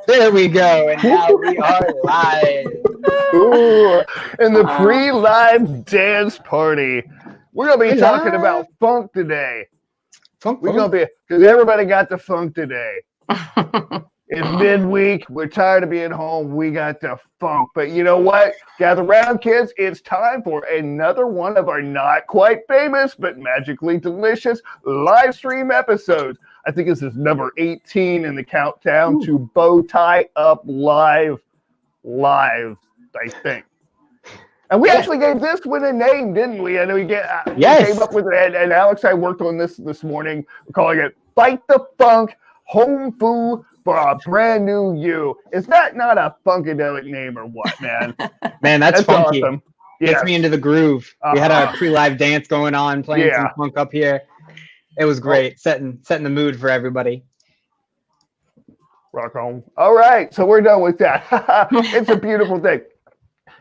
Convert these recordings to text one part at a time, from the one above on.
There we go, and now we are live. Ooh, in the Oh, pre-live dance party. We're going to be We're talking live. about funk today. Funk, We're funk. going to be, because everybody got the funk today. It's midweek. We're tired of being home. We got the funk. But you know what? Gather round, kids. It's time for another one of our not quite famous, but magically delicious live stream episodes. I think this is number 18 in the countdown to Bow Tie Up Live, I think. And we actually gave this one a name, didn't we? I know we came up with it, and Alex and I worked on this morning. We're calling it Fight the Funk Home Food for a Brand New You. Is that not a funkadelic name or what, man? Man, that's funky. Awesome. Gets me into the groove. We had a pre-live dance going on, playing some Yeah. funk up here. It was great, setting the mood for everybody. Rock on. All right, so we're done with that. It's a beautiful thing.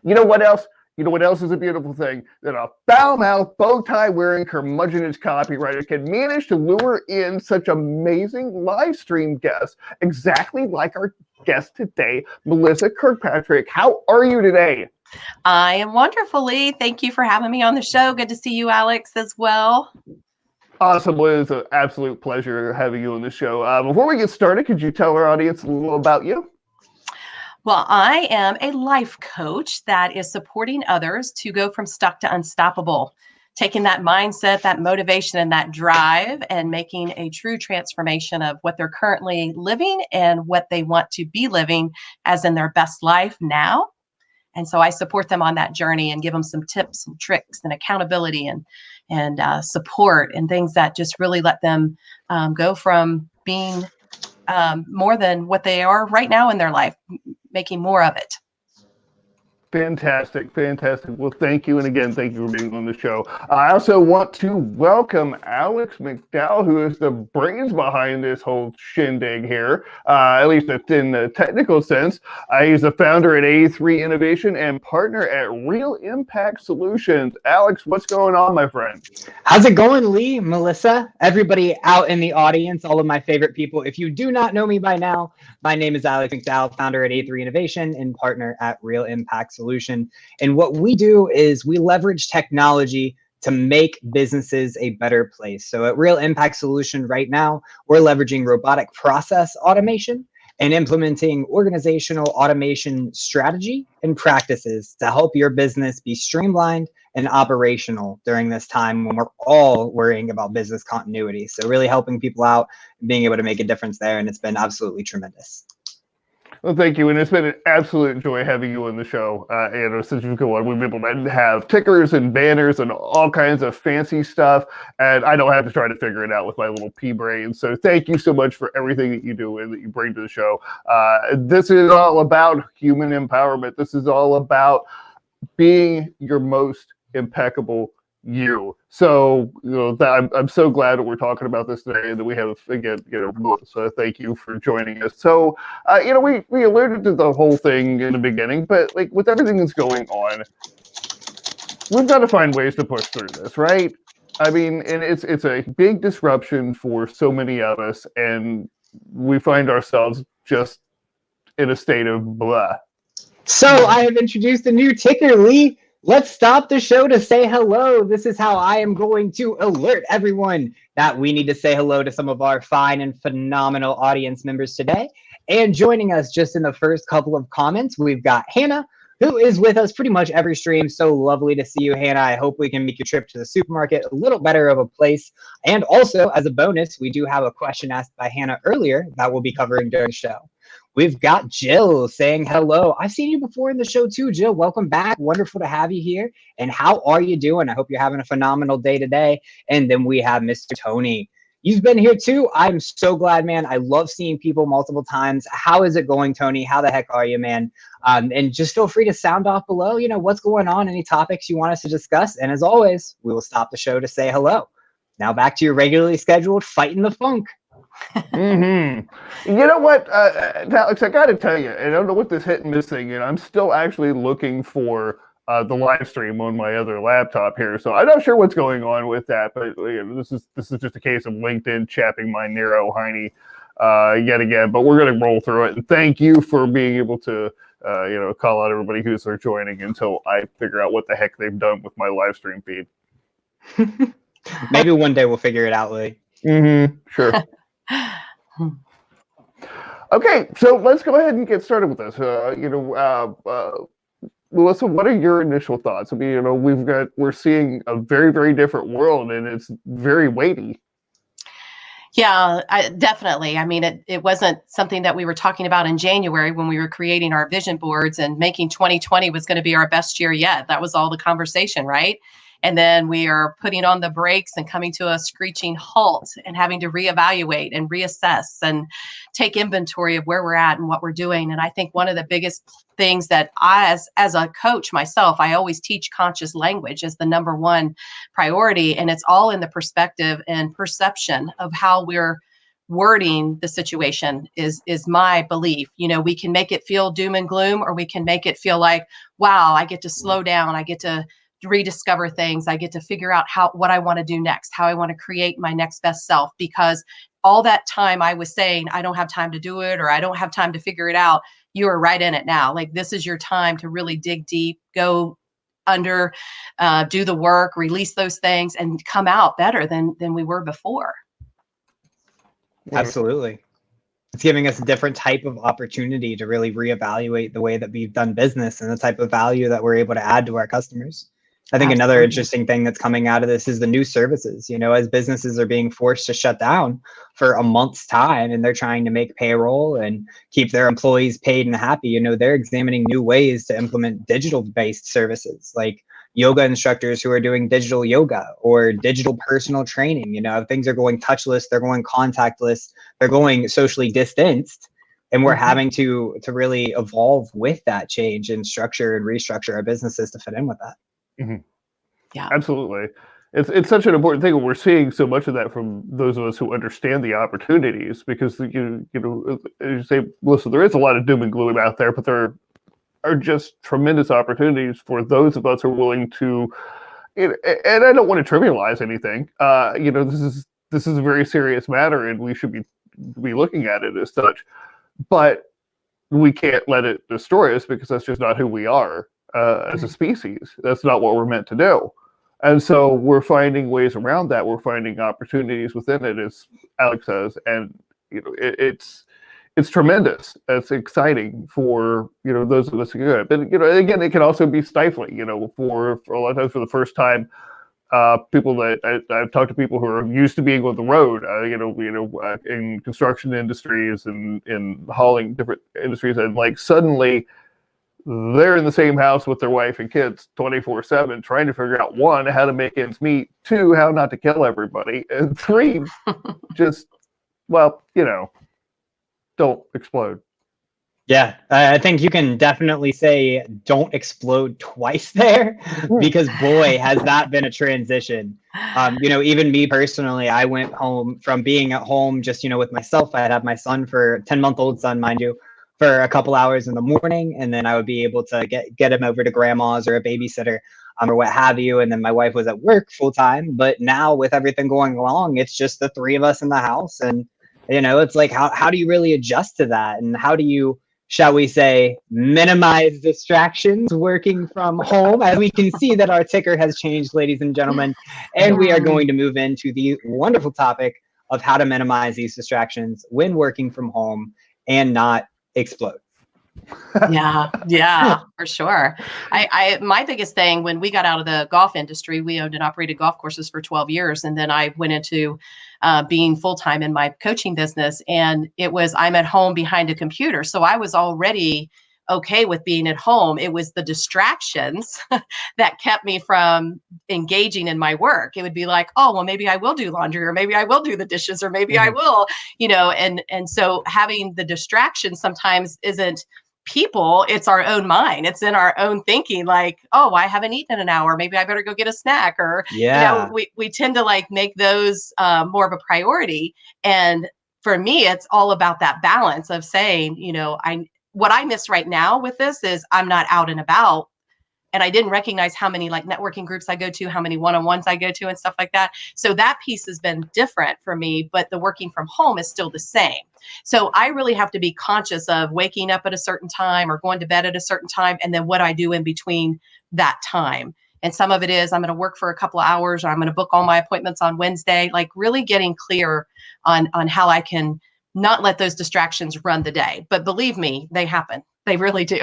You know what else? You know what else is a beautiful thing? That a foul-mouthed, bow-tie-wearing, curmudgeonous copywriter can manage to lure in such amazing live stream guests, exactly like our guest today, Melissa Kirkpatrick. How are you today? I am wonderfully. Thank you for having me on the show. Good to see you, Alex, as well. Awesome. Well, it's an absolute pleasure having you on the show. Before we get started, could you tell our audience a little about you? Well, I am a life coach that is supporting others to go from stuck to unstoppable, taking that mindset, that motivation, and that drive and making a true transformation of what they're currently living and what they want to be living as in their best life now. And so I support them on that journey and give them some tips and tricks and accountability and support and things that just really let them go from being more than what they are right now in their life, making more of it. Fantastic. Well, thank you. And again, thank you for being on the show. I also want to welcome Alex McDowell, who is the brains behind this whole shindig here, at least in the technical sense. He's the founder at A3 Innovation and partner at Real Impact Solutions. Alex, what's going on, my friend? How's it going, Lee, Melissa, everybody out in the audience, all of my favorite people? If you do not know me by now, my name is Alex McDowell, founder at A3 Innovation and partner at Real Impact Solution. And what we do is we leverage technology to make businesses a better place. So at Real Impact Solution right now, we're leveraging robotic process automation and implementing organizational automation strategy and practices to help your business be streamlined and operational during this time when we're all worrying about business continuity. So really helping people out and being able to make a difference there. And it's been absolutely tremendous. Well, thank you, and it's been an absolute joy having you on the show. And since you've gone, we've been able to have tickers and banners and all kinds of fancy stuff, and I don't have to try to figure it out with my little pea brain. So thank you so much for everything that you do and that you bring to the show. This is all about human empowerment. This is all about being your most impeccable you. So, I'm so glad that we're talking about this today and that we have, again, so thank you for joining us. So, we alluded to the whole thing in the beginning, but like with everything that's going on, we've got to find ways to push through this, right? I mean, and it's a big disruption for so many of us, and we find ourselves just in a state of blah. So I have introduced a new ticker, Lee. Let's stop the show to say hello. This is how I am going to alert everyone that we need to say hello to some of our fine and phenomenal audience members today. And joining us just in the first couple of comments, we've got Hannah, who is with us pretty much every stream. So lovely to see you, Hannah. I hope we can make your trip to the supermarket a little better of a place. And also, as a bonus, we do have a question asked by Hannah earlier that we'll be covering during the show. We've got Jill saying hello. I've seen you before in the show too, Jill. Welcome back. Wonderful to have you here. And how are you doing? I hope you're having a phenomenal day today. And then we have Mr. Tony. You've been here too. I'm so glad, man. I love seeing people multiple times. How is it going, Tony? How the heck are you, man? And just feel free to sound off below, what's going on, any topics you want us to discuss. And as always, we will stop the show to say hello. Now back to your regularly scheduled Fighting the Funk. Mm-hmm. You know what, Alex, I got to tell you, I don't know what this hit and miss thing is. I'm still actually looking for the live stream on my other laptop here, so I'm not sure what's going on with that. But this is just a case of LinkedIn chapping my narrow, hiney yet again, but we're going to roll through it. And thank you for being able to, call out everybody who's there joining until I figure out what the heck they've done with my live stream feed. Maybe one day we'll figure it out, Lee. Sure. Okay, so let's go ahead and get started with this. Melissa, what are your initial thoughts? I mean, we're seeing a very, very different world, and it's very weighty. Yeah, definitely. I mean, it wasn't something that we were talking about in January when we were creating our vision boards and making 2020 was going to be our best year yet. That was all the conversation, right? And then we are putting on the brakes and coming to a screeching halt and having to reevaluate and reassess and take inventory of where we're at and what we're doing. And I think one of the biggest things that as a coach myself, I always teach conscious language as the number one priority. And it's all in the perspective and perception of how we're wording the situation is my belief. We can make it feel doom and gloom, or we can make it feel like, wow, I get to slow down. I get to rediscover things. I get to figure out what I want to do next, how I want to create my next best self, because all that time I was saying, I don't have time to do it, or I don't have time to figure it out. You are right in it now. Like, this is your time to really dig deep, go under, do the work, release those things, and come out better than we were before. Absolutely. It's giving us a different type of opportunity to really reevaluate the way that we've done business and the type of value that we're able to add to our customers. I think another interesting thing that's coming out of this is the new services. As businesses are being forced to shut down for a month's time and they're trying to make payroll and keep their employees paid and happy, they're examining new ways to implement digital-based services, like yoga instructors who are doing digital yoga or digital personal training. Things are going touchless, they're going contactless, they're going socially distanced. And we're having to really evolve with that change and structure and restructure our businesses to fit in with that. Yeah, absolutely. It's such an important thing. We're seeing so much of that from those of us who understand the opportunities, because as you say, Melissa, there is a lot of doom and gloom out there, but there are just tremendous opportunities for those of us who are willing to. And I don't want to trivialize anything. This is a very serious matter, and we should be looking at it as such. But we can't let it destroy us, because that's just not who we are. As a species, that's not what we're meant to do. And so we're finding ways around that. We're finding opportunities within it, as Alex says, and it's tremendous. It's exciting for those of us who do it. But again, it can also be stifling. For a lot of times, for the first time, people that I've talked to, people who are used to being on the road, in construction industries and in hauling different industries, and like suddenly they're in the same house with their wife and kids 24/7, trying to figure out, 1, how to make ends meet, 2, how not to kill everybody, and 3, just, don't explode. Yeah, I think you can definitely say don't explode twice there, because boy, has that been a transition. Even me personally, I went home from being at home just, with myself. I'd have my son, for 10-month-old son, mind you, for a couple hours in the morning, and then I would be able to get him over to grandma's or a babysitter, or what have you. And then my wife was at work full time. But now, with everything going along, it's just the 3 of us in the house. And, it's like, how do you really adjust to that? And how do you, shall we say, minimize distractions working from home? As we can see that our ticker has changed, ladies and gentlemen, and we are going to move into the wonderful topic of how to minimize these distractions when working from home and not explode. Yeah, for sure. My biggest thing, when we got out of the golf industry, we owned and operated golf courses for 12 years. And then I went into being full-time in my coaching business, and I'm at home behind a computer. So I was already okay with being at home. It was the distractions that kept me from engaging in my work. It would be like, oh, well, maybe I will do laundry, or maybe I will do the dishes, or maybe I will, and so having the distraction sometimes isn't people, it's our own mind. It's in our own thinking, like, oh, I haven't eaten in an hour, maybe I better go get a snack, or we tend to make those more of a priority. And for me, it's all about that balance of saying, what I miss right now with this is I'm not out and about And I didn't recognize how many like networking groups I go to, how many one-on-ones I go to and stuff like that. So that piece has been different for me, but the working from home is still the same. So I really have to be conscious of waking up at a certain time or going to bed at a certain time, and then what I do in between that time. And some of it is I'm going to work for a couple of hours, or I'm going to book all my appointments on Wednesday, like really getting clear on how I can not let those distractions run the day. But believe me, they happen. They really do.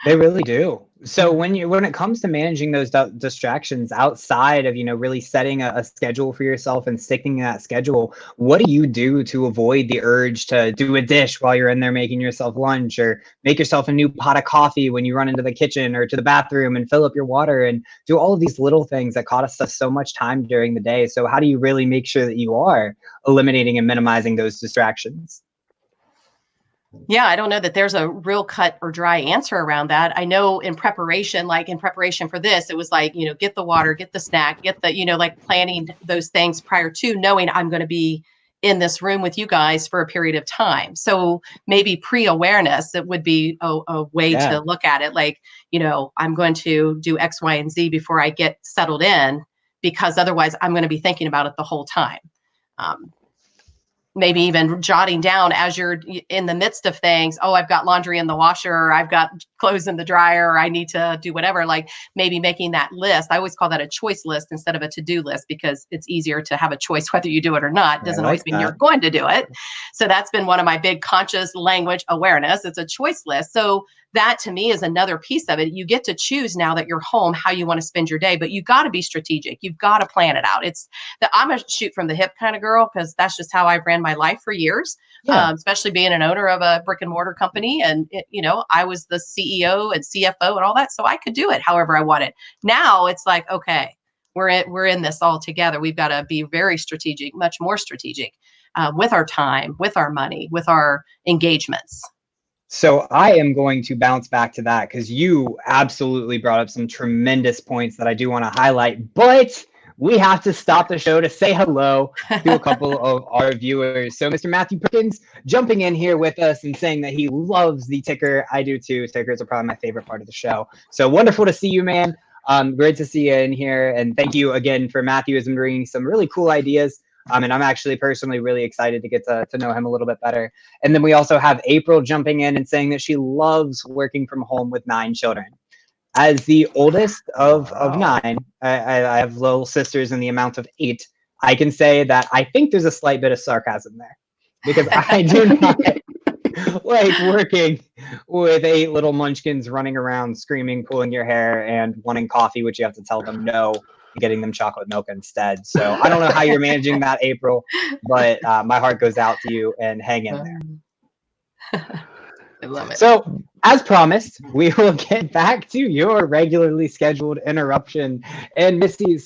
They really do. So when it comes to managing those distractions outside of, really setting a schedule for yourself and sticking to that schedule, what do you do to avoid the urge to do a dish while you're in there making yourself lunch, or make yourself a new pot of coffee when you run into the kitchen or to the bathroom and fill up your water, and do all of these little things that cost us so much time during the day? So how do you really make sure that you are eliminating and minimizing those distractions? Yeah, I don't know that there's a real cut or dry answer around that. I know in preparation for this, it was like, get the water, get the snack, get the, like planning those things prior to knowing I'm going to be in this room with you guys for a period of time. So maybe pre-awareness, it would be a way to look at it. Like, I'm going to do X, Y, and Z before I get settled in, because otherwise I'm going to be thinking about it the whole time. Maybe even jotting down as you're in the midst of things. Oh, I've got laundry in the washer, or I've got clothes in the dryer, or I need to do whatever. Like maybe making that list. I always call that a choice list instead of a to-do list, because it's easier to have a choice whether you do it or not. It doesn't always mean you're going to do it. So that's been one of my big conscious language awareness. It's a choice list. So that to me is another piece of it. You get to choose now that you're home how you want to spend your day, but you got to be strategic. You've got to plan it out. It's that I'm a shoot from the hip kind of girl, because that's just how I ran my life for years, especially being an owner of a brick and mortar company. And, I was the CEO and CFO and all that. So I could do it however I wanted. Now it's like, okay, we're in this all together. We've got to be very strategic, much more strategic with our time, with our money, with our engagements. So I am going to bounce back to that, because you absolutely brought up some tremendous points that I do want to highlight, but we have to stop the show to say hello to a couple of our viewers. So Mr. Matthew Perkins jumping in here with us and saying that he loves the ticker. I do too. Tickers are probably my favorite part of the show. So wonderful to see you, man. Great to see you in here. And thank you again for Matthew as bringing some really cool ideas. And I'm actually personally really excited to get to know him a little bit better. And then we also have April jumping in and saying that she loves working from home with 9 children. As the oldest of 9, I have little sisters in the amount of 8. I can say that I think there's a slight bit of sarcasm there, because I do not like working with 8 little munchkins running around screaming, pulling your hair, and wanting coffee, which you have to tell them no, getting them chocolate milk instead. So I don't know how you're managing that, April, but my heart goes out to you, and hang in there. I love it. So as promised, we will get back to your regularly scheduled interruption. And Missy,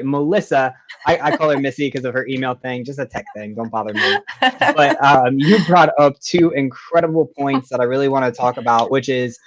Melissa, I call her Missy because of her email thing, just a tech thing. Don't bother me. But you brought up 2 incredible points that I really want to talk about, which is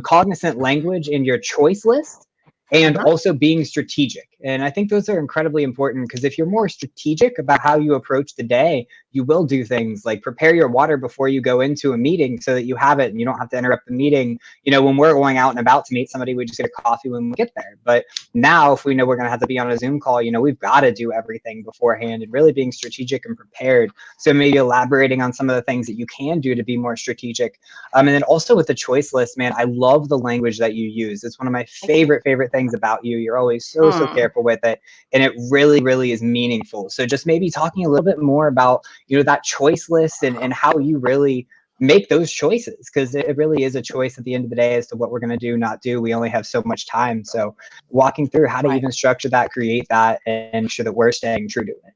cognizant language in your choice list, and also being strategic. And I think those are incredibly important, because if you're more strategic about how you approach the day, you will do things like prepare your water before you go into a meeting so that you have it and you don't have to interrupt the meeting. When we're going out and about to meet somebody, we just get a coffee when we get there. But now if we know we're going to have to be on a Zoom call, we've got to do everything beforehand, and really being strategic and prepared. So maybe elaborating on some of the things that you can do to be more strategic. And then also with the choice list, man, I love the language that you use. It's one of my favorite things about you. You're always so careful with it, and it really, really is meaningful. So just maybe talking a little bit more about that choice list and how you really make those choices, because it really is a choice at the end of the day as to what we're going to do, not do. We only have so much time. So walking through how to even structure that, create that, and ensure that we're staying true to it.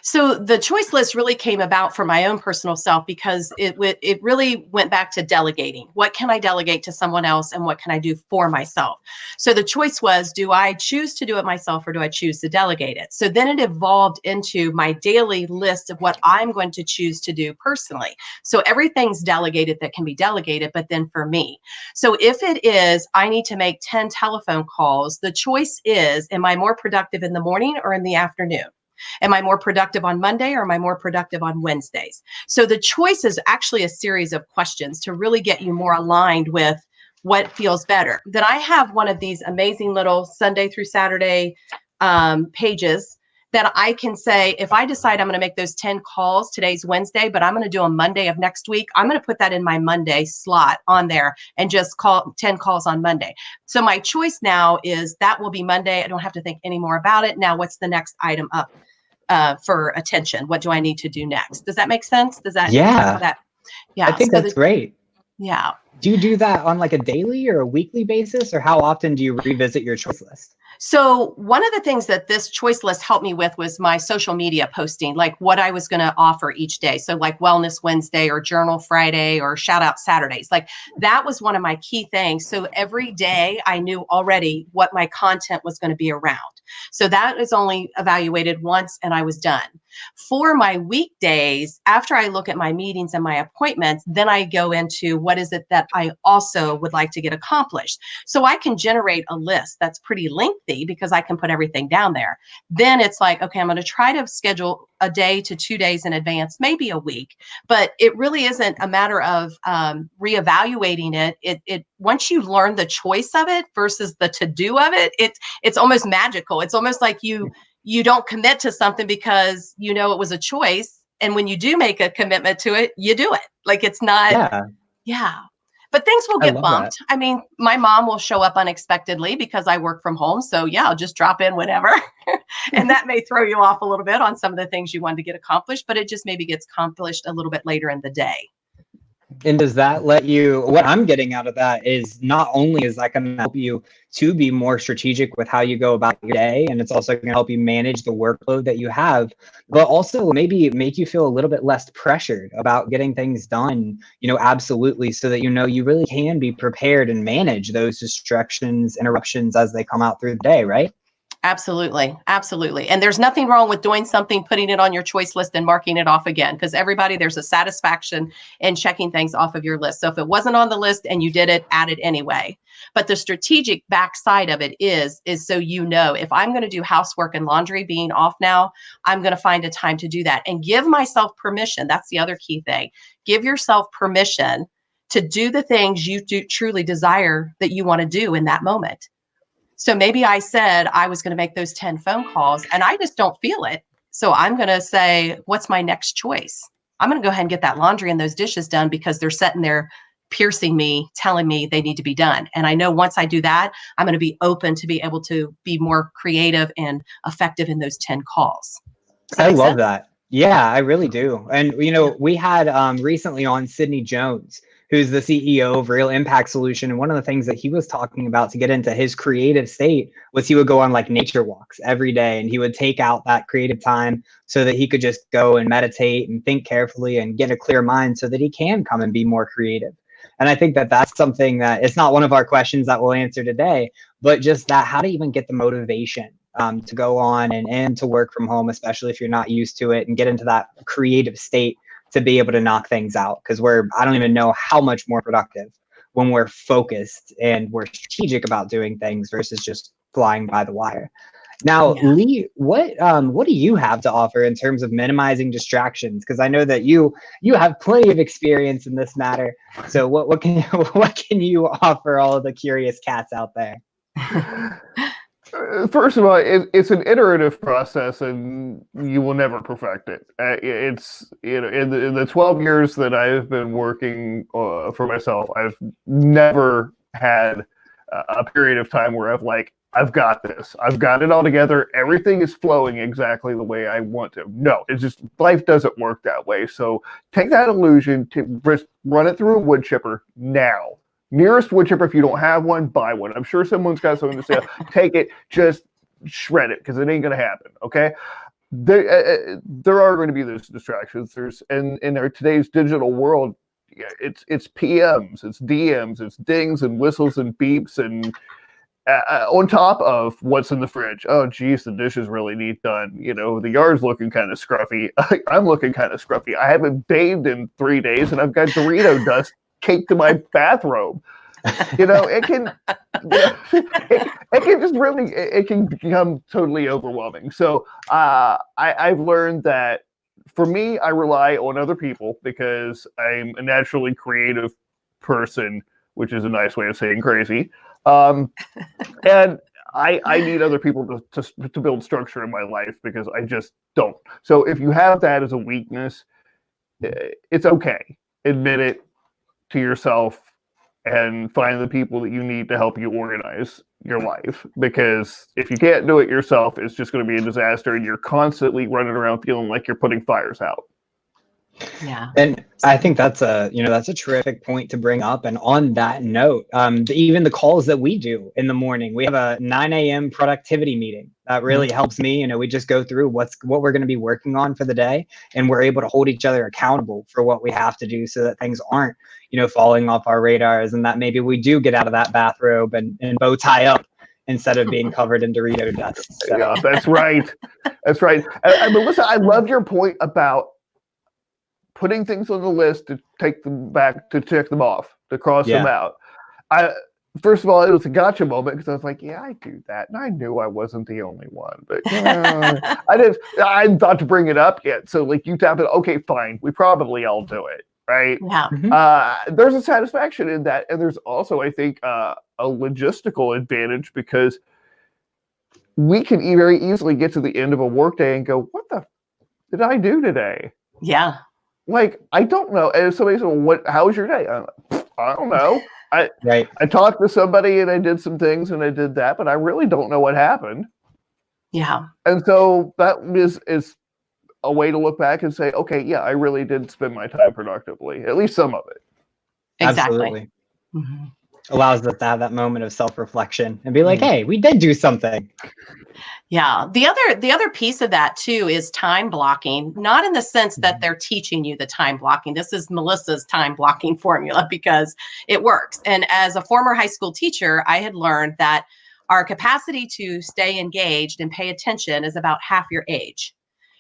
So the choice list really came about for my own personal self, because it really went back to delegating. What can I delegate to someone else, and what can I do for myself? So the choice was, do I choose to do it myself, or do I choose to delegate it? So then it evolved into my daily list of what I'm going to choose to do personally. So everything's delegated that can be delegated, but then for me. So if it is, I need to make 10 telephone calls, the choice is, am I more productive in the morning or in the afternoon? Am I more productive on Monday, or am I more productive on Wednesdays? So the choice is actually a series of questions to really get you more aligned with what feels better. Then I have one of these amazing little Sunday through Saturday pages that I can say, if I decide I'm going to make those 10 calls, today's Wednesday, but I'm going to do a Monday of next week, I'm going to put that in my Monday slot on there and just call 10 calls on Monday. So my choice now is that will be Monday. I don't have to think any more about it. Now, what's the next item up for attention? What do I need to do next? Does that make sense? Does that? Yeah. Yeah. I think that's great. Yeah. Do you do that on like a daily or a weekly basis, or how often do you revisit your choice list? So one of the things that this choice list helped me with was my social media posting, like what I was going to offer each day. So like Wellness Wednesday or Journal Friday or Shout Out Saturdays. Like that was one of my key things. So every day I knew already what my content was going to be around. So that is only evaluated once and I was done. For my weekdays, after I look at my meetings and my appointments, then I go into what is it that I also would like to get accomplished. So I can generate a list that's pretty lengthy because I can put everything down there. Then it's like, okay, I'm going to try to schedule a day to 2 days in advance, maybe a week, but it really isn't a matter of reevaluating it. It once you learn the choice of it versus the to-do of it, it's almost magical. It's almost like you don't commit to something because you know it was a choice. And when you do make a commitment to it, you do it. Like it's not, yeah. But things will get bumped. I mean, my mom will show up unexpectedly because I work from home. So yeah, I'll just drop in whenever. And that may throw you off a little bit on some of the things you wanted to get accomplished, but it just maybe gets accomplished a little bit later in the day. And does that let you, what I'm getting out of that is not only is that going to help you to be more strategic with how you go about your day, and it's also going to help you manage the workload that you have, but also maybe make you feel a little bit less pressured about getting things done, absolutely, so that, you really can be prepared and manage those distractions, interruptions as they come out through the day, right? Absolutely. Absolutely. And there's nothing wrong with doing something, putting it on your choice list and marking it off again, because there's a satisfaction in checking things off of your list. So if it wasn't on the list and you did it, add it anyway. But the strategic backside of it is so if I'm going to do housework and laundry being off now, I'm going to find a time to do that and give myself permission. That's the other key thing. Give yourself permission to do the things you do truly desire that you want to do in that moment. So maybe I said I was going to make those 10 phone calls and I just don't feel it. So I'm going to say, what's my next choice? I'm going to go ahead and get that laundry and those dishes done because they're sitting there piercing me, telling me they need to be done. And I know once I do that, I'm going to be open to be able to be more creative and effective in those 10 calls. I love that. Yeah, I really do. And, we had recently on Sydney Jones, who's the CEO of Real Impact Solution. And one of the things that he was talking about to get into his creative state was he would go on like nature walks every day, and he would take out that creative time so that he could just go and meditate and think carefully and get a clear mind so that he can come and be more creative. And I think that that's something that it's not one of our questions that we'll answer today, but just that how to even get the motivation to go on and to work from home, especially if you're not used to it, and get into that creative state to be able to knock things out, because I don't even know how much more productive when we're focused and we're strategic about doing things versus just flying by the wire. Now, Lee, what do you have to offer in terms of minimizing distractions? Because I know that you have plenty of experience in this matter. So what can you offer all of the curious cats out there? First of all, it's an iterative process, and you will never perfect it. It's in the 12 years that I've been working for myself, I've never had a period of time where I've got this. I've got it all together. Everything is flowing exactly the way I want to. No, it's just life doesn't work that way. So take that illusion to just run it through a wood chipper now. Nearest wood chipper, if you don't have one, buy one. I'm sure someone's got something to say. Take it, just shred it, because it ain't going to happen, okay? There are going to be those distractions. In our today's digital world, it's PMs, it's DMs, it's dings and whistles and beeps, and on top of what's in the fridge. Oh, geez, the dishes really need done. The yard's looking kind of scruffy. I'm looking kind of scruffy. I haven't bathed in 3 days, and I've got Dorito dust caked to my bathrobe. It can just really, it can become totally overwhelming. So I've learned that for me, I rely on other people because I'm a naturally creative person which is a nice way of saying crazy. And I need other people to build structure in my life because I just don't. So if you have that as a weakness, it's okay. Admit it to yourself and find the people that you need to help you organize your life. Because if you can't do it yourself, it's just going to be a disaster, and you're constantly running around feeling like you're putting fires out. Yeah. And I think that's a terrific point to bring up. And on that note, even the calls that we do in the morning, we have a 9 a.m. productivity meeting that really helps me. We just go through what we're going to be working on for the day, and we're able to hold each other accountable for what we have to do so that things aren't, falling off our radars, and that maybe we do get out of that bathrobe and bow tie up instead of being covered in Dorito dust. So. Yeah, that's right. That's right. And Melissa, I love your point about putting things on the list to take them back, to check them off, to cross them out. First of all, it was a gotcha moment because I was like, yeah, I do that. And I knew I wasn't the only one, but I hadn't thought to bring it up yet. So like you tap it, okay, fine. We probably all do it, right? Yeah. There's a satisfaction in that. And there's also, I think, a logistical advantage because we can very easily get to the end of a workday and go, what the did I do today? Yeah. Like, I don't know. And if somebody said, well, how was your day? I don't know. I talked to somebody and I did some things and I did that, but I really don't know what happened. Yeah. And so that is a way to look back and say, okay, yeah, I really did spend my time productively, at least some of it. Exactly. Absolutely. Mm-hmm. Allows us to have that moment of self-reflection and be like, hey, we did do something. Yeah. The other piece of that too is time blocking, not in the sense that they're teaching you the time blocking. This is Melissa's time blocking formula because it works. And as a former high school teacher, I had learned that our capacity to stay engaged and pay attention is about half your age.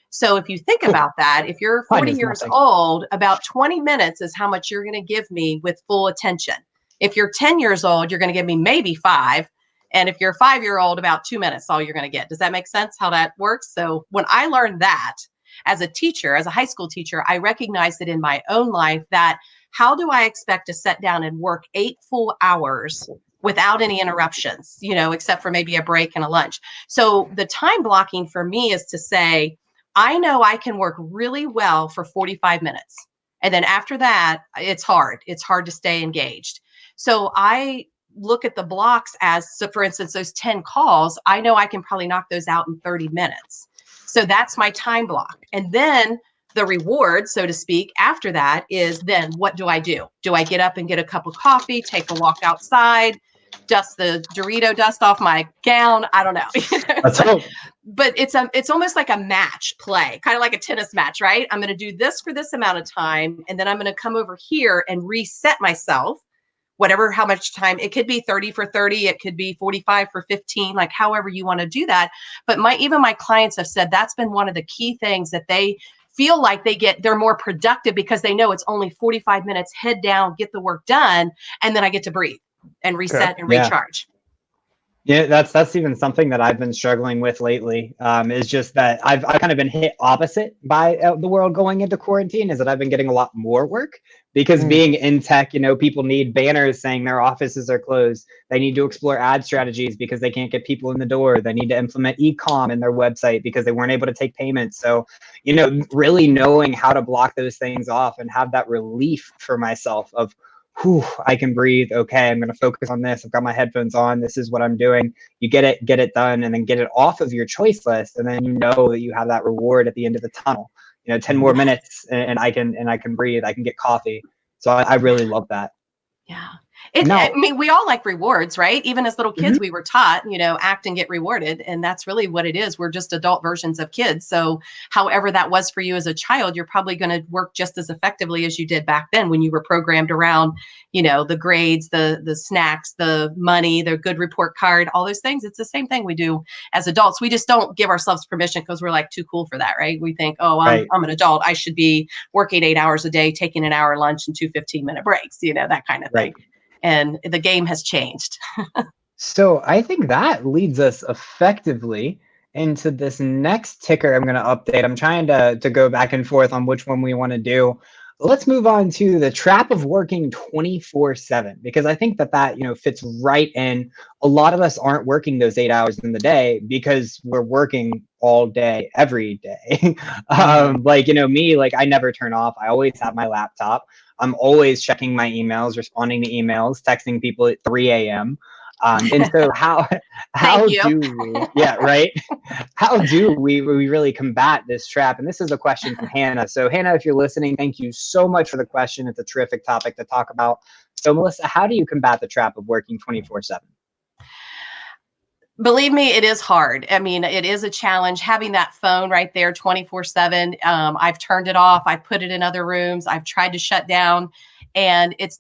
So if you think about that, if you're 40 years old, about 20 minutes is how much you're going to give me with full attention. If you're 10 years old, you're going to give me maybe 5. And if you're a 5-year-old, about 2 minutes, all you're going to get. Does that make sense how that works? So when I learned that as a teacher, as a high school teacher, I recognized it in my own life that how do I expect to sit down and work 8 full hours without any interruptions, except for maybe a break and a lunch. So the time blocking for me is to say, I know I can work really well for 45 minutes. And then after that, it's hard. It's hard to stay engaged. So I look at the blocks as, so for instance, those 10 calls, I know I can probably knock those out in 30 minutes. So that's my time block. And then the reward, so to speak, after that is then what do I do? Do I get up and get a cup of coffee, take a walk outside, dust the Dorito dust off my gown? I don't know. Let's hope. But it's almost like a match play, kind of like a tennis match, right? I'm going to do this for this amount of time, and then I'm going to come over here and reset myself. Whatever, how much time, it could be 30 for 30, it could be 45 for 15, like however you want to do that. But even my clients have said that's been one of the key things that they feel like they're more productive because they know it's only 45 minutes, head down, get the work done, and then I get to breathe and reset and recharge. Yeah, that's even something that I've been struggling with lately. Is just that I've kind of been hit opposite by the world going into quarantine. Is that I've been getting a lot more work because being in tech, people need banners saying their offices are closed. They need to explore ad strategies because they can't get people in the door. They need to implement e-com in their website because they weren't able to take payments. So, really knowing how to block those things off and have that relief for myself of, whew, I can breathe. Okay, I'm going to focus on this. I've got my headphones on. This is what I'm doing. You get it done, and then get it off of your choice list, and then that you have that reward at the end of the tunnel. 10 more minutes, and I can breathe. I can get coffee. So I really love that. Yeah. I mean, we all like rewards, right? Even as little kids, we were taught, act and get rewarded. And that's really what it is. We're just adult versions of kids. So however that was for you as a child, you're probably going to work just as effectively as you did back then when you were programmed around, the grades, the snacks, the money, the good report card, all those things. It's the same thing we do as adults. We just don't give ourselves permission because we're like too cool for that, right? We think, I'm an adult. I should be working 8 hours a day, taking an hour lunch and 2 15-minute breaks, that kind of thing. And the game has changed. So I think that leads us effectively into this next ticker I'm going to update. I'm trying to go back and forth on which one we want to do. let's move on to the trap of working 24/7, because I think that fits right in. A lot of us aren't working those 8 hours in the day because we're working all day every day. Me, like, I never turn off. I always have my laptop. I'm always checking my emails, responding to emails, texting people at 3 a.m. And so how Thank you. do we, yeah, right, how do we really combat this trap? And this is a question from Hannah. So Hannah, if you're listening, thank you so much for the question. It's a terrific topic to talk about. So Melissa, how do you combat the trap of working 24/7? Believe me, it is hard. I mean, it is a challenge having that phone right there 24/7. I've turned it off. I've put it in other rooms. I've tried to shut down, and it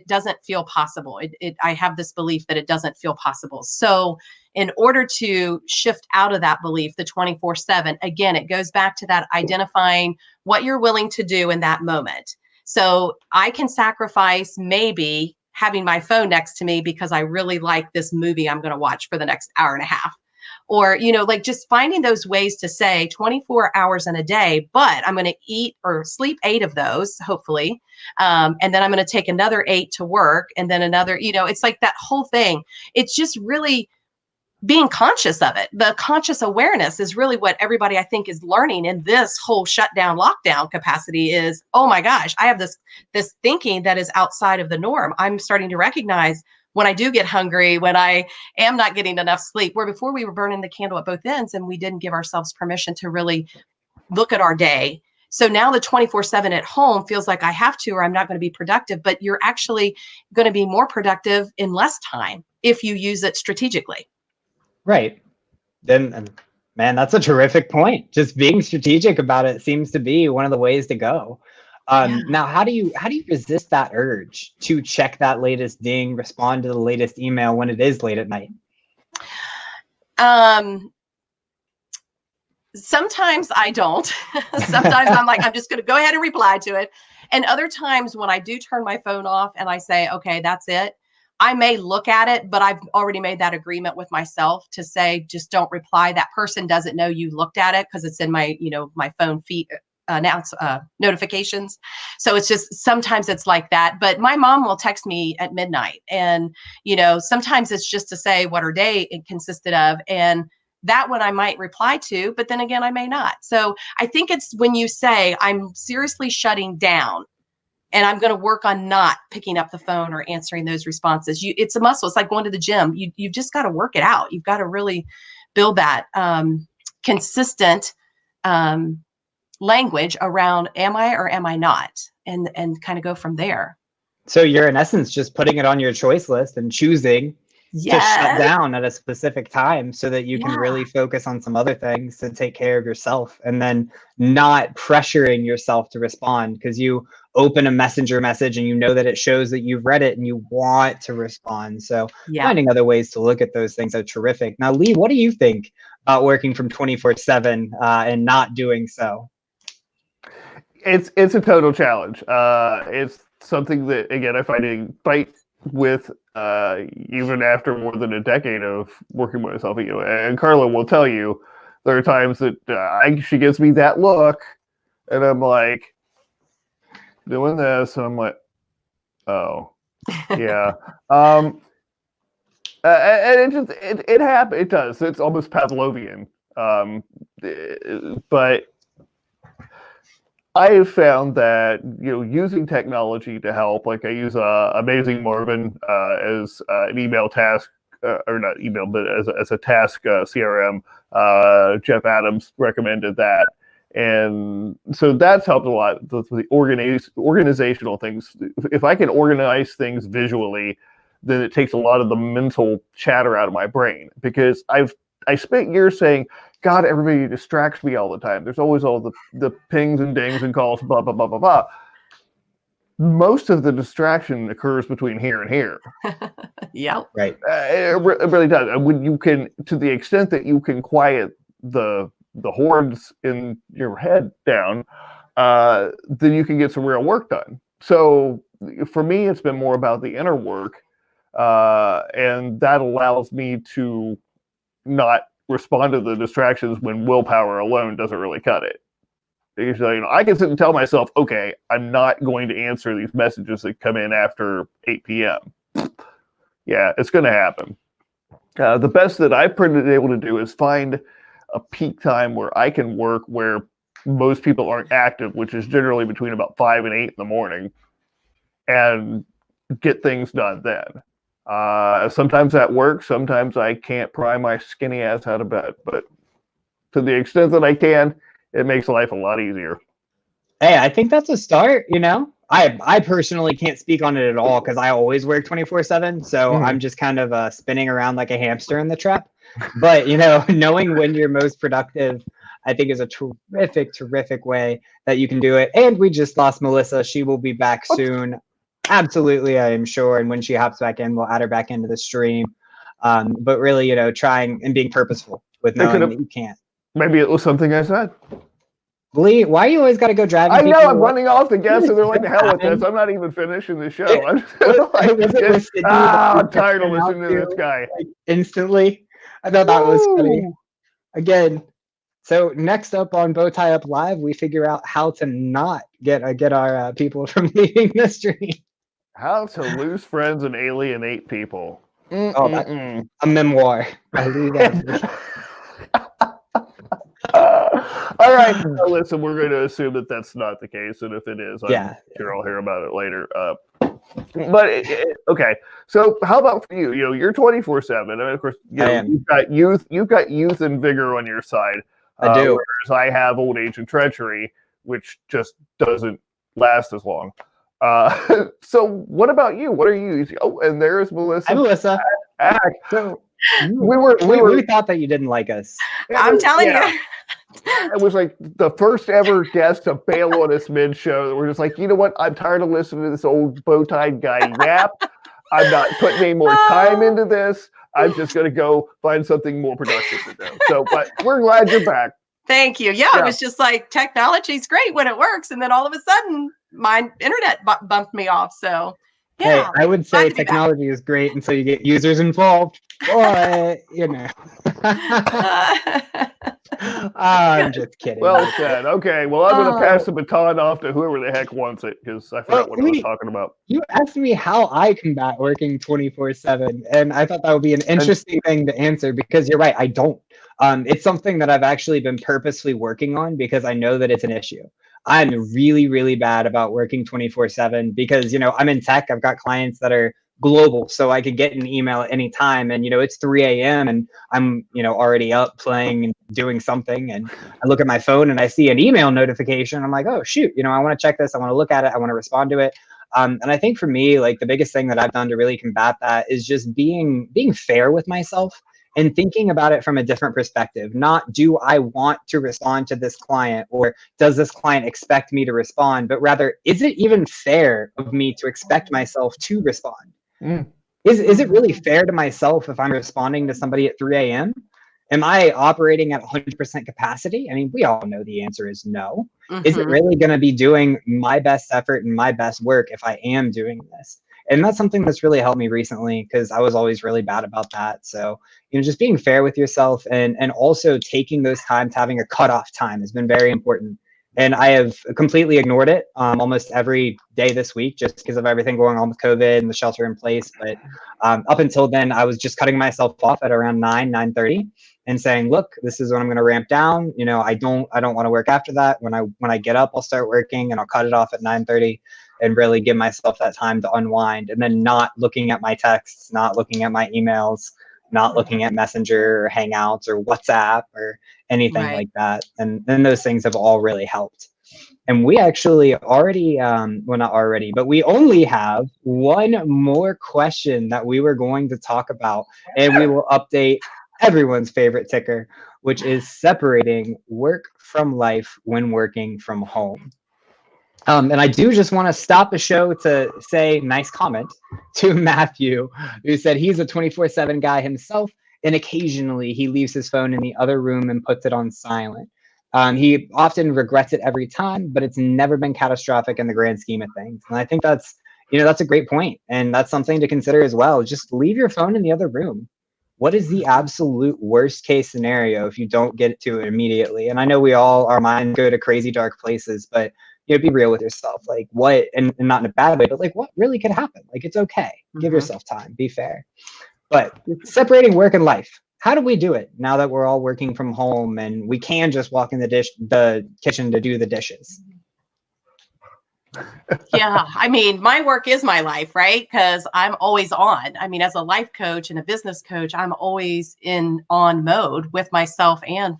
doesn't feel possible. I have this belief that it doesn't feel possible. So in order to shift out of that belief, the 24/7, again, it goes back to that identifying what you're willing to do in that moment. So I can sacrifice maybe having my phone next to me because I really like this movie I'm going to watch for the next hour and a half. Or, like just finding those ways to say 24 hours in a day, but I'm going to eat or sleep 8 of those, hopefully. And then I'm going to take another 8 to work and then another, it's like that whole thing. It's just really being conscious of it. The conscious awareness is really what everybody, I think, is learning in this whole shutdown lockdown capacity is, oh my gosh, I have this thinking that is outside of the norm. I'm starting to recognize when I do get hungry, when I am not getting enough sleep, where before we were burning the candle at both ends and we didn't give ourselves permission to really look at our day. So now the 24/7 at home feels like I have to, or I'm not going to be productive, but you're actually going to be more productive in less time if you use it strategically. Right. Then, man, that's a terrific point. Just being strategic about it seems to be one of the ways to go. Yeah. Now, how do you resist that urge to check that latest ding, respond to the latest email when it is late at night? Sometimes I don't. Sometimes I'm like, I'm just going to go ahead and reply to it. And other times when I do turn my phone off and I say, okay, that's it, I may look at it, but I've already made that agreement with myself to say, just don't reply. That person doesn't know you looked at it because it's in my, my phone feed notifications. So it's just, sometimes it's like that. But my mom will text me at midnight and, sometimes it's just to say what her day it consisted of. And that one I might reply to, but then again, I may not. So I think it's when you say, I'm seriously shutting down, and I'm going to work on not picking up the phone or answering those responses. It's a muscle. It's like going to the gym. You've just got to work it out. You've got to really build that consistent language around am I or am I not, and kind of go from there. So you're in essence just putting it on your choice list and choosing to shut down at a specific time so that you can really focus on some other things to take care of yourself, and then not pressuring yourself to respond because you open a messenger message and you know that it shows that you've read it and you want to respond. So finding other ways to look at those things are terrific. Now, Lee, what do you think about working from 24/7 and not doing so? It's a total challenge. It's something that, again, I fight with even after more than a decade of working with myself. And Carla will tell you there are times that she gives me that look, and I'm like doing this, and I'm like, oh, yeah. And it happens. It does. It's almost Pavlovian. But I have found that using technology to help, like I use Amazing Marvin as an email task, or not email, but as a task CRM. Jeff Adams recommended that, and so that's helped a lot. The organizational things. If I can organize things visually, then it takes a lot of the mental chatter out of my brain, because I spent years saying, God, everybody distracts me all the time. There's always all the pings and dings and calls, blah, blah, blah, blah, blah. Most of the distraction occurs between here and here. Yep. Right. It really does. When you can, to the extent that you can quiet the hordes in your head down, then you can get some real work done. So for me, it's been more about the inner work, and that allows me to not respond to the distractions when willpower alone doesn't really cut it. Because, I can sit and tell myself, okay, I'm not going to answer these messages that come in after 8 p.m. Yeah, it's going to happen. The best that I've been able to do is find a peak time where I can work where most people aren't active, which is generally between about 5 and 8 in the morning, and get things done then. Sometimes that works. Sometimes I can't pry my skinny ass out of bed, but to the extent that I can, it makes life a lot easier. Hey, I think that's a start, I personally can't speak on it at all because I always work 24/7. So I'm just kind of spinning around like a hamster in the trap. But, knowing when you're most productive, I think is a terrific way that you can do it. And we just lost Melissa. She will be back soon. Absolutely, I am sure. And when she hops back in, we'll add her back into the stream. But really, trying and being purposeful with knowing that you can't. Maybe it was something I said. Lee, why you always got to go driving? I know, I'm running off the guests, and they're like, the hell with this. I'm not even finishing the show. I'm tired of listening to this guy. Instantly. I thought that was funny. Again, so next up on Bow Tie Up Live, we figure out how to not get our people from leaving the stream. How to lose friends and alienate people. A memoir. I do that. All right, listen, we're going to assume that that's not the case, and if it is, I'm sure I'll hear about it later. But okay, so how about for you? You're 24/7. I mean, of course, you've got youth and vigor on your side. I do. Whereas I have old age and treachery, which just doesn't last as long. So what about you? What are you? Oh, and there's Melissa. Hi, Melissa. So we thought that you didn't like us. I'm telling you. It was like the first ever guest to bail on us mid-show. That we're just like, you know what? I'm tired of listening to this old bow-tied guy yap. I'm not putting any more time into this. I'm just going to go find something more productive to do. So, but we're glad you're back. Thank you. Yeah, it was just like technology's great when it works, and then all of a sudden, my internet bumped me off. So, yeah. Hey, I would say technology is great until you get users involved. But I'm just kidding. Well said. Okay, well, I'm going to pass the baton off to whoever the heck wants it because I forgot what I was talking about. You asked me how I combat working 24/7, and I thought that would be an interesting thing to answer because you're right, I don't. It's something that I've actually been purposely working on because I know that it's an issue. I'm really, really bad about working 24/7 because, I'm in tech. I've got clients that are global, so I could get an email at any time, and it's 3 a.m. and I'm already up playing and doing something, and I look at my phone and I see an email notification. I'm like, oh shoot, I want to check this, I want to look at it, I want to respond to it. And I think for me, like the biggest thing that I've done to really combat that is just being fair with myself and thinking about it from a different perspective. Not, do I want to respond to this client, or does this client expect me to respond, but rather, is it even fair of me to expect myself to respond? Is it really fair to myself if I'm responding to somebody at 3 a.m.? Am I operating at 100% capacity? I mean, we all know the answer is no. Is it really going to be doing my best effort and my best work if I am doing this? And that's something that's really helped me recently because I was always really bad about that. So, just being fair with yourself and also taking those times, having a cutoff time has been very important. And I have completely ignored it almost every day this week just because of everything going on with COVID and the shelter in place. But up until then, I was just cutting myself off at around 9:30 and saying, look, this is when I'm going to ramp down. I don't want to work after that. When I get up, I'll start working and I'll cut it off at 9:30 and really give myself that time to unwind, and then not looking at my texts, not looking at my emails, not looking at Messenger or Hangouts or WhatsApp or anything like that. And then those things have all really helped. And we actually already, well, not already, but we only have one more question that we were going to talk about, and we will update everyone's favorite ticker, which is separating work from life when working from home. And I do just want to stop the show to say nice comment to Matthew, who said he's a 24/7 guy himself, and occasionally he leaves his phone in the other room and puts it on silent. He often regrets it every time, but it's never been catastrophic in the grand scheme of things. And I think that's a great point, and that's something to consider as well. Just leave your phone in the other room. what is the absolute worst case scenario if you don't get to it immediately? And I know our minds go to crazy dark places, but be real with yourself. Like what, and not in a bad way, but like what really could happen? Like it's okay. Give yourself time, be fair. But separating work and life, how do we do it now that we're all working from home and we can just walk in the kitchen to do the dishes? Yeah, I mean, my work is my life, right? Because I'm always on. I mean, as a life coach and a business coach, I'm always on mode with myself and,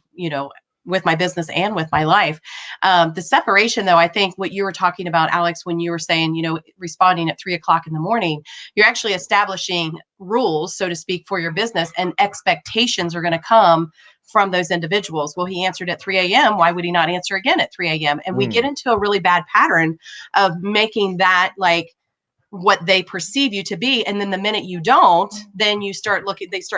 with my business and with my life. The separation, though, I think what you were talking about, Alex, when you were saying, responding at 3:00 in the morning, you're actually establishing rules, so to speak, for your business, and expectations are going to come from those individuals. Well, he answered at 3 a.m. Why would he not answer again at 3 a.m.? And we get into a really bad pattern of making that like what they perceive you to be. And then the minute you don't, then they start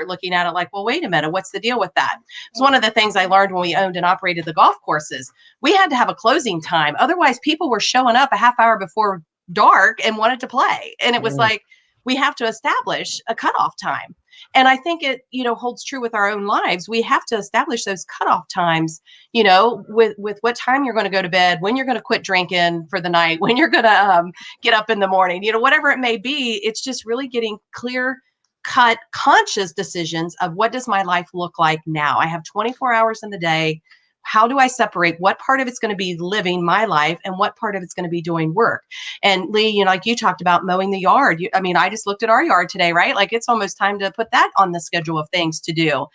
looking at it like, well, wait a minute, what's the deal with that? It's one of the things I learned when we owned and operated the golf courses. We had to have a closing time. Otherwise, people were showing up a half hour before dark and wanted to play. And it was like, we have to establish a cutoff time. And I think it, holds true with our own lives. We have to establish those cutoff times, with what time you're going to go to bed, when you're going to quit drinking for the night, when you're going to get up in the morning, whatever it may be. It's just really getting clear cut, conscious decisions of what does my life look like now? I have 24 hours in the day. How do I separate what part of it's going to be living my life and what part of it's going to be doing work? And Lee, like you talked about mowing the yard. I just looked at our yard today, right? Like it's almost time to put that on the schedule of things to do.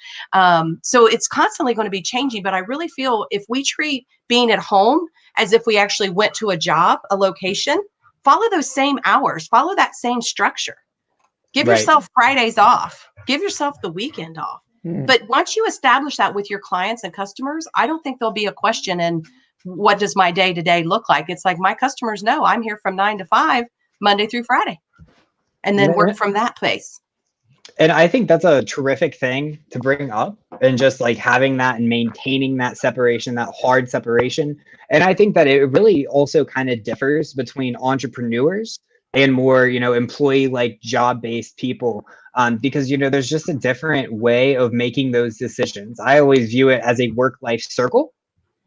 So it's constantly going to be changing. But I really feel if we treat being at home as if we actually went to a job, a location, follow those same hours, follow that same structure. Give yourself Fridays off. Give yourself the weekend off. But once you establish that with your clients and customers, I don't think there'll be a question in what does my day to day look like? It's like my customers know I'm here from 9 to 5, Monday through Friday, and then work from that place. And I think that's a terrific thing to bring up, and just like having that and maintaining that separation, that hard separation. And I think that it really also kind of differs between entrepreneurs and more, employee like job-based people. Because, there's just a different way of making those decisions. I always view it as a work-life circle,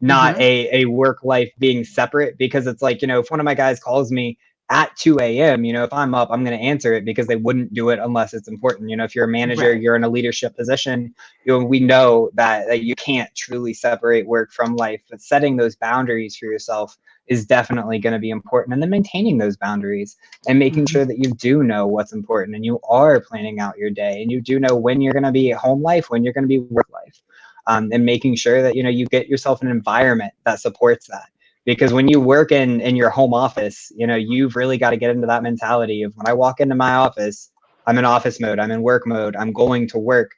not a work-life being separate, because it's like, if one of my guys calls me at 2 a.m., if I'm up, I'm going to answer it because they wouldn't do it unless it's important. If you're a manager, you're in a leadership position, we know that you can't truly separate work from life, but setting those boundaries for yourself is definitely going to be important. And then maintaining those boundaries and making sure that you do know what's important and you are planning out your day and you do know when you're going to be home life, when you're going to be work life, and making sure that, you get yourself an environment that supports that. Because when you work in your home office, you've really got to get into that mentality of when I walk into my office, I'm in office mode, I'm in work mode, I'm going to work.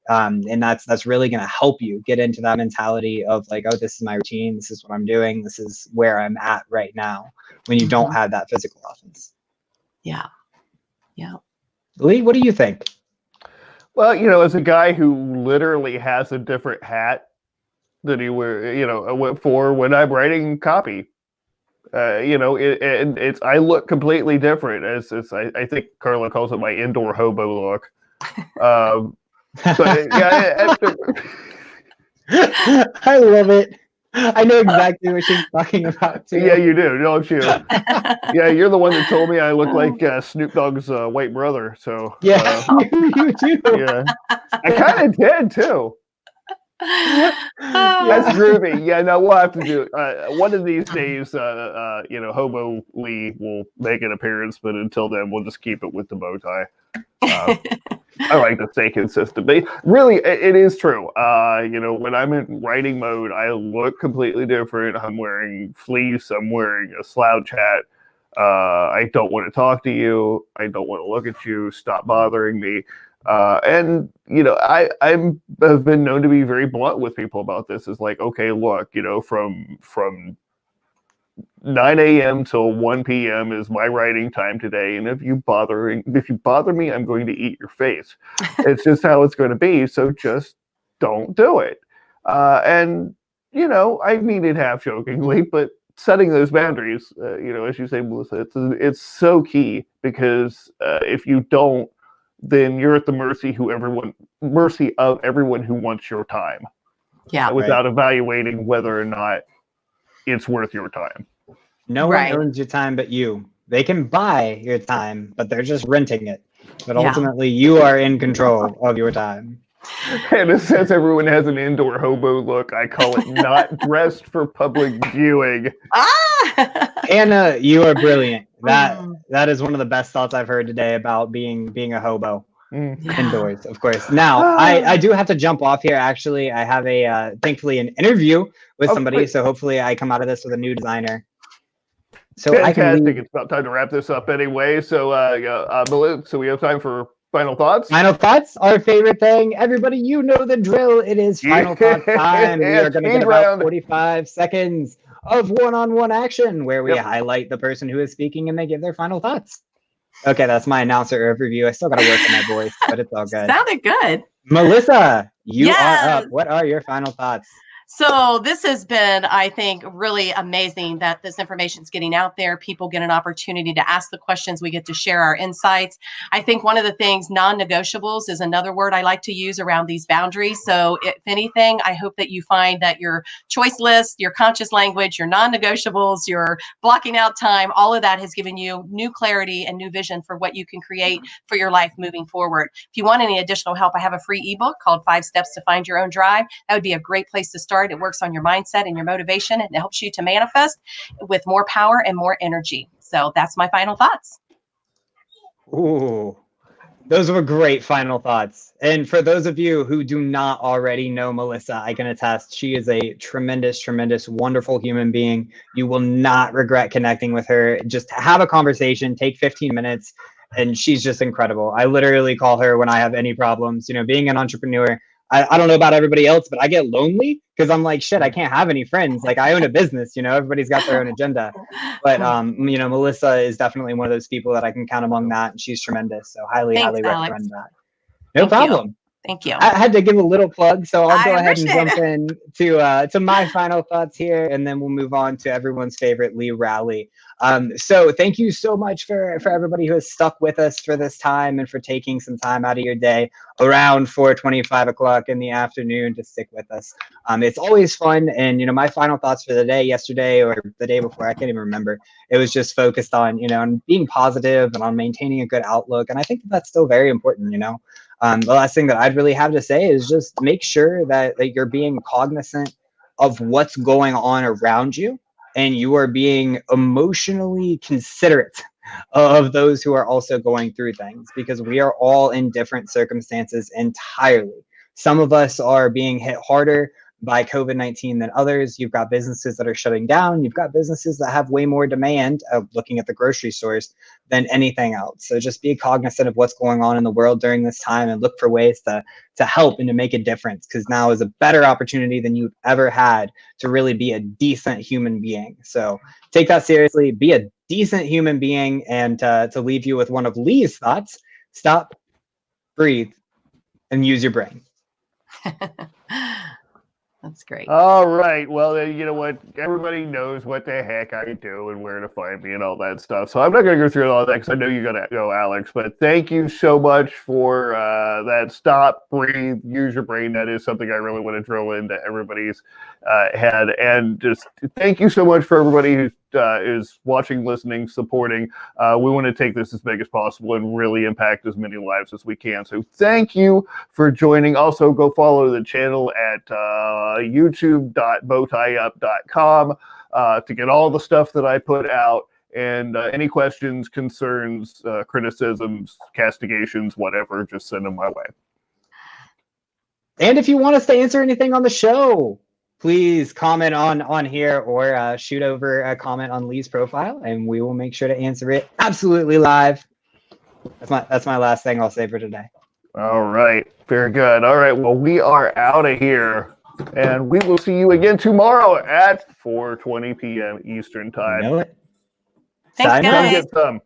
And that's really going to help you get into that mentality of like, oh, this is my routine. This is what I'm doing. This is where I'm at right now when you don't have that physical office. Yeah. Yeah. Lee, what do you think? Well, as a guy who literally has a different hat than he went for when I'm writing copy, I look completely different as I think Carla calls it my indoor hobo look. But yeah, I love it. I know exactly what she's talking about too. Yeah, you do, don't you? Yeah, you're the one that told me I look like Snoop Dogg's white brother. So yeah, you do. Yeah, I kind of did too. That's groovy. Yeah, no, we'll have to do one of these days. Hobo Lee will make an appearance, but until then, we'll just keep it with the bow tie. I like to stay consistent. But really, it is true. When I'm in writing mode, I look completely different. I'm wearing fleece. I'm wearing a slouch hat. I don't want to talk to you. I don't want to look at you. Stop bothering me. And I've been known to be very blunt with people about this. It's like, okay, look, from 9 a.m. till 1 p.m. is my writing time today, and if you bother me, I'm going to eat your face. It's just how it's going to be. So just don't do it. And I mean it half jokingly, but setting those boundaries, as you say, Melissa, it's so key, because if you don't, then you're at the mercy mercy of everyone who wants your time Yeah. without evaluating whether or not it's worth your time. No Right. one owns your time but you. They can buy your time, but they're just renting it. But Yeah. ultimately, you are in control of your time. And since everyone has an indoor hobo look, I call it not dressed for public viewing. Ah! Anna, you are brilliant. Mm. That is one of the best thoughts I've heard today about being a hobo Yeah. indoors, of course. Now, I do have to jump off here. Actually, I have a thankfully an interview with somebody, so hopefully I come out of this with a new designer. So Fantastic. I can leave. It's about time to wrap this up anyway. So, Melissa, so we have time for final thoughts. Final thoughts, our favorite thing. Everybody, you know the drill. It is final thoughts time. We are going to get about 45 seconds of one-on-one action where we highlight the person who is speaking and they give their final thoughts. Okay, that's my announcer overview. I still got to work on my voice, but it's all good. Sounded good. Melissa, you Yes. are up. What are your final thoughts? So this has been, I think, really amazing that this information is getting out there. People get an opportunity to ask the questions. We get to share our insights. I think one of the things, non-negotiables is another word I like to use around these boundaries. So if anything, I hope that you find that your choice list, your conscious language, your non-negotiables, your blocking out time, all of that has given you new clarity and new vision for what you can create for your life moving forward. If you want any additional help, I have a free ebook called 5 Steps to Find Your Own Drive. That would be a great place to start. It works on your mindset and your motivation, and it helps you to manifest with more power and more energy. So that's my final thoughts. Ooh, those were great final thoughts. And for those of you who do not already know Melissa, I can attest she is a tremendous, tremendous, wonderful human being. You will not regret connecting with her. Just have a conversation, take 15 minutes, and she's just incredible. I literally call her when I have any problems. You know, being an entrepreneur, I don't know about everybody else, but I get lonely because I'm like, shit, I can't have any friends. Like, I own a business, you know, everybody's got their own agenda. But, you know, Melissa is definitely one of those people that I can count among that, and she's tremendous. So highly, highly recommend that. No problem. Thank you. I had to give a little plug, so I'll go ahead and appreciate jump in to my final thoughts here, and then we'll move on to everyone's favorite Lee Rowley. So thank you so much for everybody who has stuck with us for this time and for taking some time out of your day around 4:25 o'clock in the afternoon to stick with us. It's always fun, and you know, my final thoughts for the day, yesterday or the day before, I can't even remember. It was just focused on, you know, on being positive and on maintaining a good outlook, and I think that's still very important, you know. The last thing that I'd really have to say is just make sure that you're being cognizant of what's going on around you, and you are being emotionally considerate of those who are also going through things, because we are all in different circumstances entirely. Some of us are being hit harder by COVID-19 than others. You've got businesses that are shutting down. You've got businesses that have way more demand, looking at the grocery stores, than anything else. So just be cognizant of what's going on in the world during this time and look for ways to help and to make a difference, because now is a better opportunity than you've ever had to really be a decent human being. So take that seriously, be a decent human being, and to leave you with one of Lee's thoughts: stop, breathe, and use your brain. That's great. All right. Well, you know what? Everybody knows what the heck I do and where to find me and all that stuff. So I'm not going to go through all that because I know you got to go, Alex. But thank you so much for that. Stop, breathe, use your brain. That is something I really want to drill into everybody's head. And just thank you so much for everybody who is watching, listening, supporting. We want to take this as big as possible and really impact as many lives as we can. So thank you for joining. Also, go follow the channel at youtube.bowtieup.com to get all the stuff that I put out. And any questions, concerns, criticisms, castigations, whatever, just send them my way. And if you want us to answer anything on the show, please comment on here or shoot over a comment on Lee's profile, and we will make sure to answer it absolutely live. That's my last thing I'll say for today. All right. Very good. All right. Well, we are out of here, and we will see you again tomorrow at 4:20 p.m. Eastern Time. You know it. Thanks, Sign guys. Come get some.